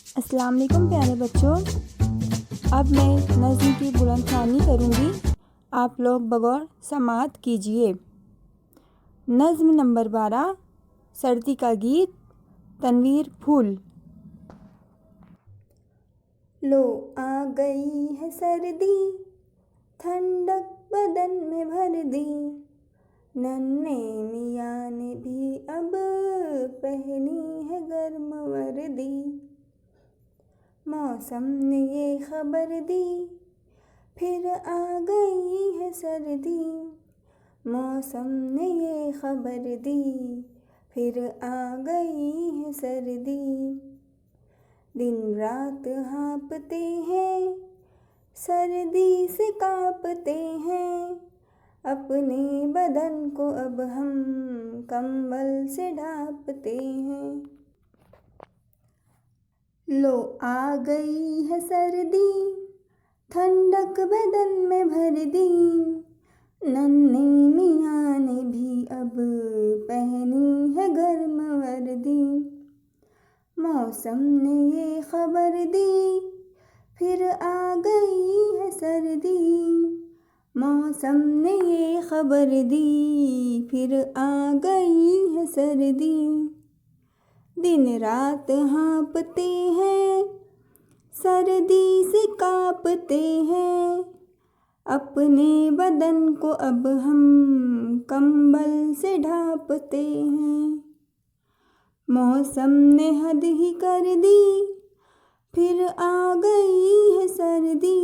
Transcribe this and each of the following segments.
अस्सलाम वालेकुम प्यारे बच्चों। अब मैं नज़्म की बुलंदख्वानी करूँगी, आप लोग बगौर समाअत कीजिए। नज़्म नंबर 12, सर्दी का गीत, तनवीर फूल। लो आ गई है सर्दी, ठंडक बदन में भर दी, नन्हे मियाँ ने भी अब पहनी है गर्म वर्दी। मौसम ने ये खबर दी, फिर आ गई है सर्दी। मौसम ने ये खबर दी, फिर आ गई है सर्दी। दिन रात हाँपते हैं, सर्दी से काँपते हैं, अपने बदन को अब हम कंबल से ढाँपते हैं। लो आ गई है सर्दी, ठंडक बदन में भर दी, नन्हे मियाँ ने भी अब पहनी है गर्म वर्दी। मौसम ने ये खबर दी, फिर आ गई है सर्दी। मौसम ने ये खबर दी, फिर आ गई है सर्दी। दिन रात हाँपते हैं, सर्दी से काँपते हैं, अपने बदन को अब हम कंबल से ढाँपते हैं। मौसम ने हद ही कर दी, फिर आ गई है सर्दी।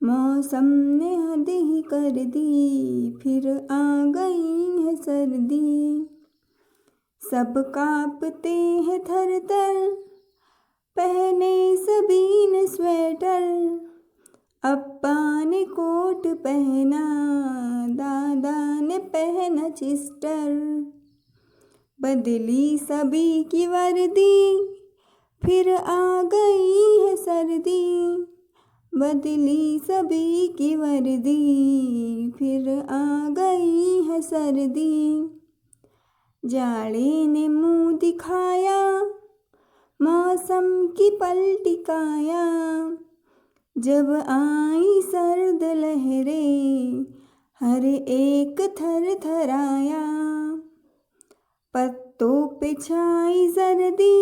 मौसम ने हद ही कर दी, फिर आ गई है सर्दी। सब काँपते हैं थर थर, पहने सभी ने स्वेटर, अब्बा ने कोट पहना, दादा ने पहना चिस्टर। बदली सभी की वर्दी, फिर आ गई है सर्दी। बदली सभी की वर्दी, फिर आ गई है सर्दी। जाड़े ने मुँह दिखाया, मौसम की पलटी काया, जब आई सर्द लहरें, हर एक थर थराया। पत्तों पे छाई सर्दी,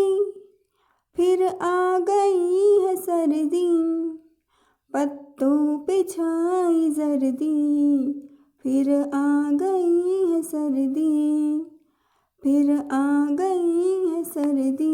फिर आ गई है सर्दी। पत्तों पे छाई सर्दी, फिर आ गई है सर्दी। फिर आ गई है सर्दी।